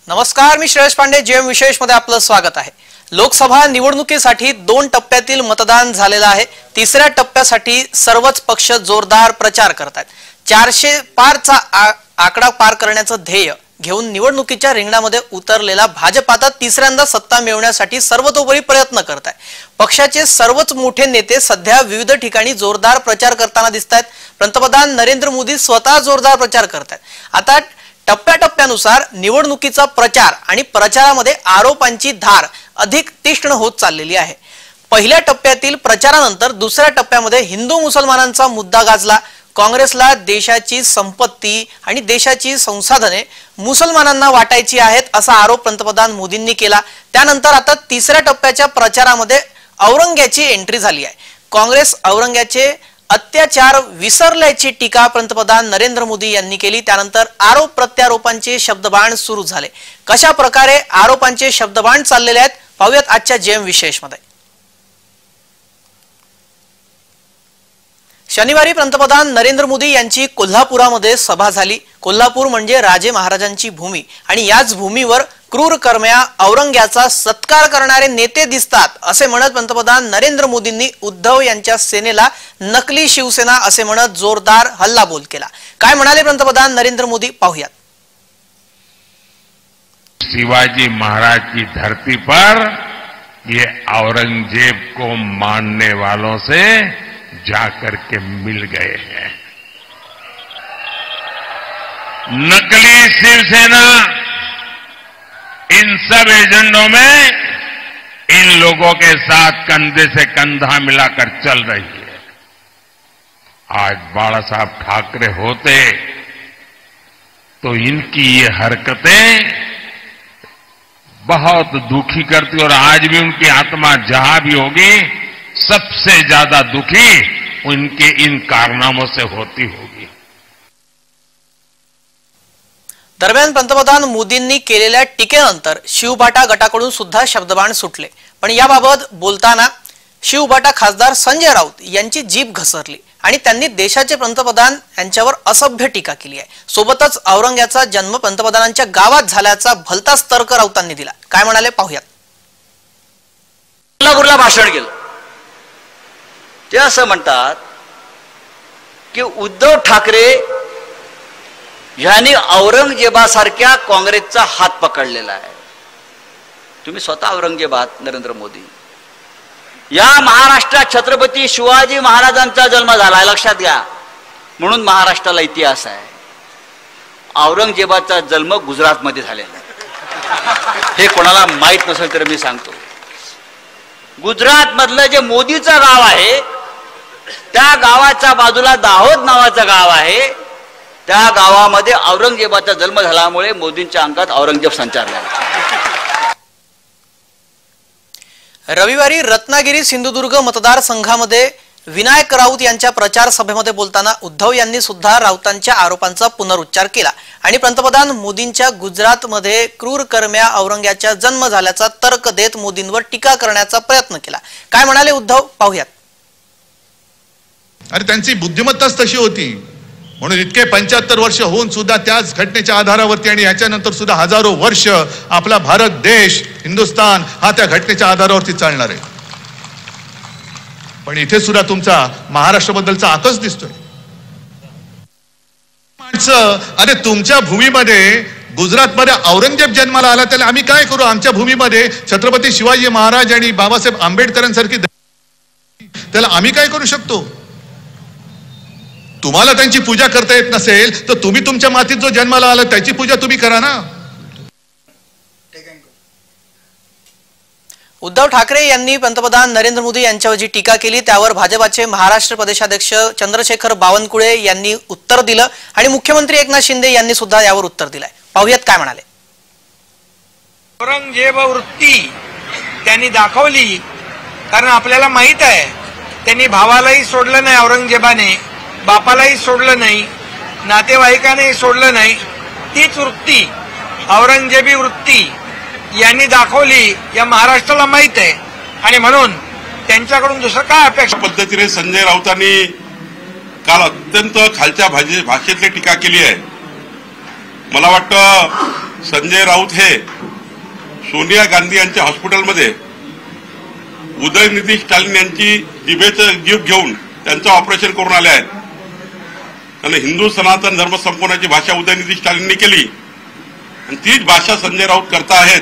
नमस्कार, मी श्रेयस पांडे. जेएम विशेष मध्ये आपलं स्वागत आहे. लोकसभा निवडणुकीसाठी 2 टप्प्यातील मतदान झालेलं आहे. तिसऱ्या टप्प्यासाठी सर्वच पक्ष जोरदार प्रचार करत आहेत. 400 पारचा आकडा पार करण्याचं ध्येय घेऊन निवडणुकीच्या रिंगणामध्ये उतरलेला भाजप आता तिसऱ्यांदा सत्ता मिळवण्यासाठी सर्वतोपरी प्रयत्न करत आहे. पक्षाचे सर्वच मोठे नेते सध्या विविध ठिकाणी जोरदार प्रचार करताना दिसतात. पंतप्रधान नरेंद्र मोदी स्वतः जोरदार प्रचार करतात. आता टप्प्याटप्प्यानुसार निवडणुकीचा प्रचार आणि प्रचारामध्ये आरोपांची धार अधिक तीक्ष्ण होत चाललेली आहे. पहिल्या टप्प्यातील प्रचारानंतर दुसऱ्या टप्प्यामध्ये हिंदू मुसलमानांचा मुद्दा गाजला. काँग्रेसला देशाची संपत्ती आणि देशाची संसाधने मुसलमानांना वाटायची आहेत असा आरोप पंतप्रधान मोदींनी केला. त्यानंतर आता तिसऱ्या टप्प्याच्या प्रचारामध्ये औरंग्याची एंट्री झाली आहे. काँग्रेस औरंग्याचे अत्याचार विसरल्याची टीका पंतप्रधान नरेंद्र मोदी यांनी केली. त्यानंतर आरोप प्रत्यारोपांचे शब्दबाण सुरू झाले. कशा प्रकारे आरोपांचे शब्दबाण चाललेले आहेत पाहूयात आजच्या जेएम विशेष मध्ये. शनिवारी पंतप्रधान नरेंद्र मोदी यांची कोल्हापुरामध्ये सभा झाली. कोल्हापूर म्हणजे राजे महाराजांची भूमी आणि याच भूमीवर क्रूर कर्म्या औरंग्याचा सत्कार करणारे नेते दिसतात असे म्हणत पंतप्रधान नरेंद्र मोदींनी उद्धव यांच्या सेनेला नकली शिवसेना असे म्हणत जोरदार हल्लाबोल केला. काय म्हणाले पंतप्रधान नरेंद्र मोदी पाहूयात. शिवाजी महाराज की धरती पर ये औरंगजेब को मानने वालों से जाकर के मिल गए हैं. नकली शिवसेना इन सब एजेंडों में इन लोगों के साथ कंधे से कंधा मिलाकर चल रही है. आज बाला साहब ठाकरे होते तो इनकी ये हरकतें बहुत दुखी करती और आज भी उनकी आत्मा जहां भी होगी सबसे ज्यादा दुखी उनके इन कारनामों से होती होगी. दरम्यान पंतप्रधान मोदींनी केलेल्या टीकेनंतर शिवबाटा गटाकडून सुद्धा शब्दबाण सुटले. पण याबाबत बोलताना शिवबाटा खासदार संजय राऊत यांची जीभ घसरली आणि त्यांनी देशाचे पंतप्रधान यांच्यावर असभ्य टीका केली आहे. सोबतच औरंग्याचा जन्म पंतप्रधानांच्या गावात झाल्याचा भलताच तर्क राऊतांनी दिला. काय म्हणाले पाहूयात. कोल्हापूरला भाषण केलं. ते असं म्हणतात की उद्धव ठाकरे यांनी औरंगजेबासारख्या काँग्रेसचा हात पकडलेला आहे. तुम्ही स्वतः औरंगजेब आहात नरेंद्र मोदी. या महाराष्ट्रात छत्रपती शिवाजी महाराजांचा जन्म झाला आहे, लक्षात घ्या. म्हणून महाराष्ट्राला इतिहास आहे. औरंगजेबाचा जन्म गुजरातमध्ये झालेला आहे. हे कोणाला माहीत नसेल तर मी सांगतो. गुजरात मधलं जे मोदीचं गाव आहे त्या गावाच्या बाजूला दाहोद नावाचं गाव आहे. त्या गावामध्ये औरंगजेबाचा जन्म झाल्यामुळे मोदींच्या अंगात औरंगजेब संचारला. रविवारी रत्नागिरी सिंधुदुर्ग मतदारसंघामध्ये विनायक राऊत यांच्या प्रचार सभेमध्ये बोलताना उद्धव यांनी सुद्धा राऊतांच्या आरोपांचा पुनरुच्चार केला आणि पंतप्रधान मोदींच्या गुजरातमध्ये क्रूर कर्म्या औरंग्याचा जन्म झाल्याचा तर्क देत मोदींवर टीका करण्याचा प्रयत्न केला. काय म्हणाले उद्धव पाहूयात. अरे त्यांची बुद्धिमत्ताच तशी होती म्हणून इतके 75 वर्ष होऊन सुद्धा त्याच घटनेच्या आधारावरती आणि याच्यानंतर सुद्धा हजारो वर्ष आपला भारत देश हिंदुस्थान हा त्या घटनेच्या आधारावरती चालणार आहे. पण इथे सुद्धा तुमचा महाराष्ट्राबद्दलचा आकस दिसतोय. माणसं, अरे तुमच्या भूमीमध्ये गुजरातमध्ये औरंगजेब जन्माला आला त्याला आम्ही काय करू. आमच्या भूमीमध्ये छत्रपती शिवाजी महाराज आणि बाबासाहेब आंबेडकरांसारखी त्याला आम्ही काय करू शकतो. तुम्हाला त्यांची पूजा करता येत नसेल तर तुम्ही तुमच्या मातीत जो जन्माला आला त्याची पूजा तुम्ही करा ना. उद्धव ठाकरे यांनी पंतप्रधान नरेंद्र मोदी यांच्यावर जी टीका केली त्यावर भाजपाचे महाराष्ट्र प्रदेशाध्यक्ष चंद्रशेखर बावनकुळे यांनी उत्तर दिलं आणि मुख्यमंत्री एकनाथ शिंदे यांनी सुद्धा यावर उत्तर दिलंय. पाहूयात काय म्हणाले. औरंगजेब वृत्ती त्यांनी दाखवली कारण आपल्याला माहित आहे त्यांनी भावालाही सोडलं नाही, औरंगजेबाने बापालाही सोडलं नाही, नातेवाईकांनाही सोडलं नाही. तीच वृत्ती औरंगजेबी वृत्ती यांनी दाखवली या महाराष्ट्राला माहित आहे आणि म्हणून त्यांच्याकडून दुसरं काय अपेक्षा. पद्धतीने संजय राऊतांनी काल अत्यंत खालच्या भाषेतली टीका केली आहे. मला वाटतं संजय राऊत हे सोनिया गांधी यांच्या हॉस्पिटलमध्ये उदयनिधी स्टॅलिन यांची जिभेचं जीभ घेऊन त्यांचं ऑपरेशन करून आले आहेत. कारण हिंदू सनातन धर्म संपवण्याची भाषा उदयनिधी स्टॅलिननी केली आणि तीच भाषा संजय राऊत करता आहेत.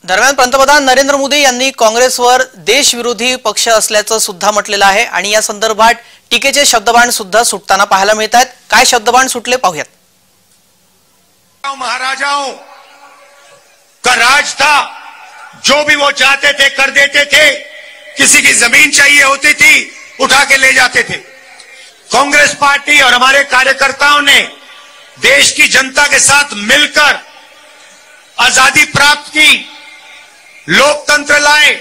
दरम्यान पंतप्रधान नरेंद्र मोदी यांनी काँग्रेसवर देशविरोधी पक्ष असल्याचं सुद्धा म्हटलेलं आहे आणि या संदर्भात टीकेचे शब्दबाण सुद्धा सुटताना पाहायला मिळत आहेत. काय शब्दबाण सुटले पाहूयात. महाराजाओं का राज था, जो भी वो चाहते थे कर देते थे. किसी की जमीन चाहिए होती थी उठा के ले जाते थे. कांग्रेस पार्टी और हमारे कार्यकर्ताओं ने देश की जनता के साथ मिलकर आजादी प्राप्त की, लोकतंत्र लाए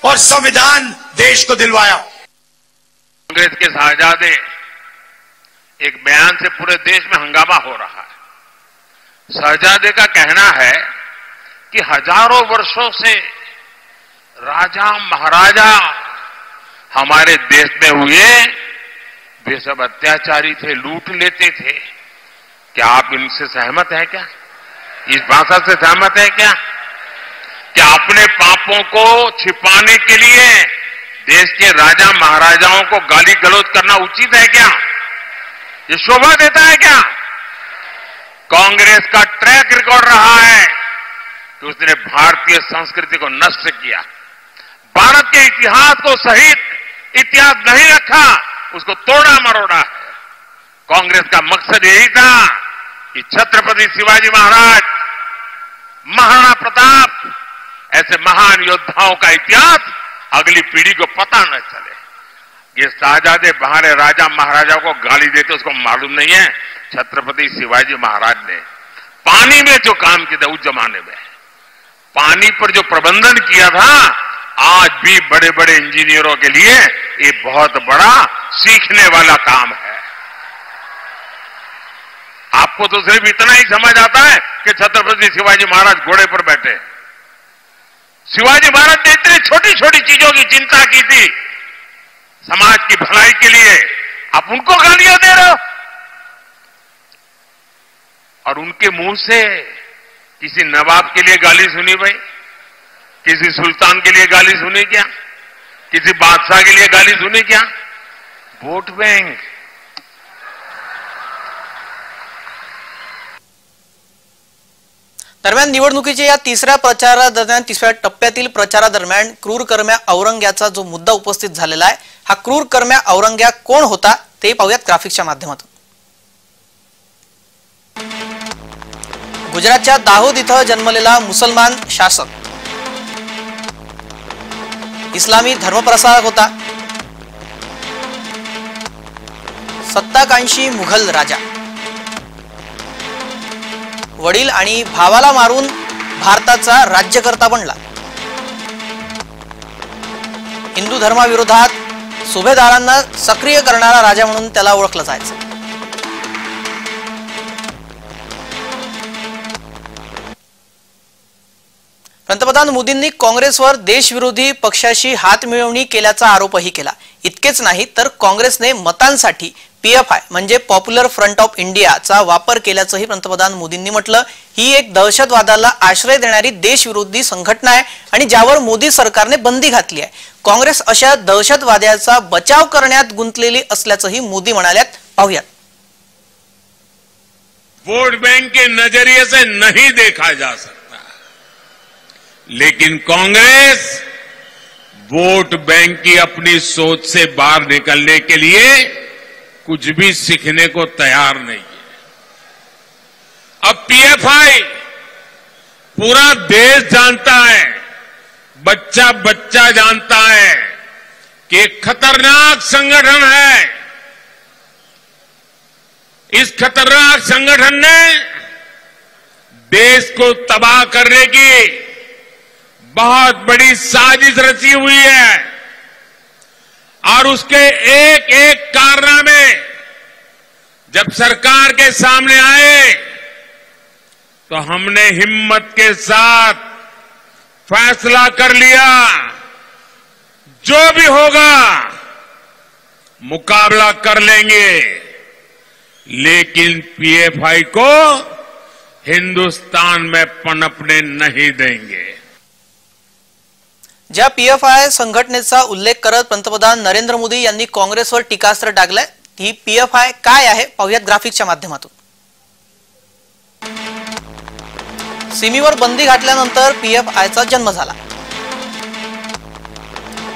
और संविधान देश को दिलवाया. कांग्रेस के साहजादे एक बयान से पूरे देश में हंगामा हो रहा है. शहजादे का कहना है कि हजारों वर्षों से राजा महाराजा हमारे देश में हुए, वे सब अत्याचारी थे, लूट लेते थे. क्या आप इनसे सहमत हैं क्या? इस भाषा से सहमत है क्या? क्या अपने पापों को छिपाने के लिए देश के राजा महाराजाओं को गाली गलौज करना उचित है क्या? ये शोभा देता है क्या? कांग्रेस का ट्रैक रिकॉर्ड रहा है कि उसने भारतीय संस्कृति को नष्ट किया, भारत के इतिहास को सहित इतिहास नहीं रखा, उसको तोड़ा मरोड़ा है. कांग्रेस का मकसद यही था कि छत्रपति शिवाजी महाराज, महाराणा प्रताप ऐसे महान योद्धाओं का इतिहास अगली पीढ़ी को पता न चले. ये शाहजादे बाहर राजा महाराजा को गाली देते उसको मालूम नहीं है. छत्रपति शिवाजी महाराज ने पानी में जो काम किया था उस जमाने में, पानी पर जो प्रबंधन किया था, आज भी बड़े बड़े इंजीनियरों के लिए ये बहुत बड़ा सीखने वाला काम है. आपको तो सिर्फ इतना ही समझ आता है कि छत्रपति शिवाजी महाराज घोड़े पर बैठे. शिवाजी महाराज ने इतनी छोटी छोटी चीजों की चिंता की थी समाज की भलाई के लिए, आप उनको गालियां दे रहे हो. और उनके मुंह से किसी नवाब के लिए गाली सुनी भाई? किसी सुल्तान के लिए गाली सुनी क्या? किसी बादशाह के लिए गाली सुनी क्या? Vote bank. दरम्यान निवडणुकीच्या या तिसऱ्या टप्प्यातील प्रचारादरम्यान क्रूरकर्म्या औरंग्याचा जो मुद्दा उपस्थित झालेला आहे, हा क्रूरकर्म्या औरंग्या कोण होता ते पाहूयात ग्राफिक्सच्या माध्यमातून. गुजरातच्या दाहोद इथं जन्मलेला मुसलमान शासक, इस्लामी धर्मप्रसारक होता. सत्ताकांक्षी मुघल राजा, वडील आणि भावाला मारून भारताचा राज्यकर्ता बनला. हिंदू धर्माविरोधात सुभेदारांना सक्रिय करणारा राजा म्हणून त्याला ओळखलं जायचं. पंतप्रधान मोदींनी काँग्रेसवर देशविरोधी पक्षाशी हातमिळवणी केल्याचा आरोपही केला. इतकेच नाही तर काँग्रेसने मतांसाठी PFI म्हणजे पॉप्युलर फ्रंट ऑफ इंडियाचा वापर केल्याचंही पंतप्रधान मोदींनी म्हटलं. ही एक दहशतवादाला आश्रय देणारी देशविरोधी संघटना आहे आणि ज्यावर मोदी सरकारने बंदी घातली आहे. काँग्रेस अशा दहशतवाद्याचा बचाव करण्यात गुंतलेली असल्याचंही मोदी म्हणाल्यात. पाहूयात. वोट बैंक के नजरिए से नहीं देखा जा सकता, लेकिन कांग्रेस वोट बैंक की अपनी सोच से बाहर निकलने के लिए कुछ भी सीखने को तैयार नहीं है. अब PFI पूरा देश जानता है, बच्चा बच्चा जानता है कि एक खतरनाक संगठन है. इस खतरनाक संगठन ने देश को तबाह करने की बहुत बड़ी साजिश रची हुई है और उसके एक एक कारनामे जब सरकार के सामने आए तो हमने हिम्मत के साथ फैसला कर लिया, जो भी होगा मुकाबला कर लेंगे. लेकिन पीएफआई को हिंदुस्तान में पनपने नहीं देंगे। ज्या पीएफआय संघटनेचा उल्लेख करत पंतप्रधान नरेंद्र मोदी यांनी काँग्रेसवर टीकास्त्र डागलंय, ही पीएफआय काय आहे पाहूयात ग्राफिकच्या माध्यमातून। सिमीवर बंदी घातल्यानंतर पीएफआयचा जन्म झाला।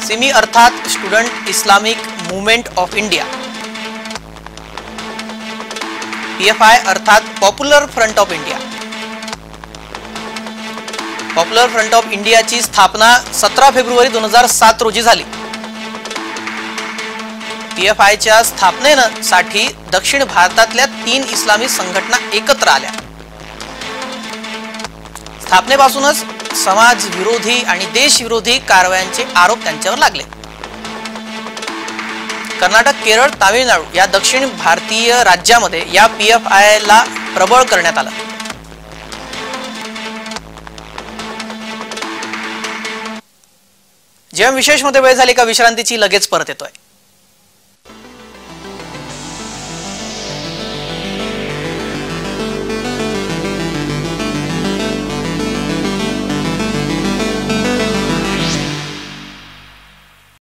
सिमी अर्थात student Islamic movement of India, PFI अर्थात popular front of India. Popular front of इंडियाची स्थापना 17 फेब्रुवारी 2007 रोजी झाली। पीएफआयच्या स्थापनेसाठी दक्षिण भारतातल्या 3 इस्लामी संघटना एकत्र आल्या। स्थापनेपासूनच समाज विरोधी आणि देशविरोधी कारवायांचे आरोप त्यांच्यावर लागले। कर्नाटक, केरळ, तामिळनाडू या दक्षिण भारतीय राज्यामध्ये या पीएफआयला प्रबळ करण्यात आलं। जेम विशेष मध्ये वेळ झाली का विश्रांतीची, लगेच परत येतोय।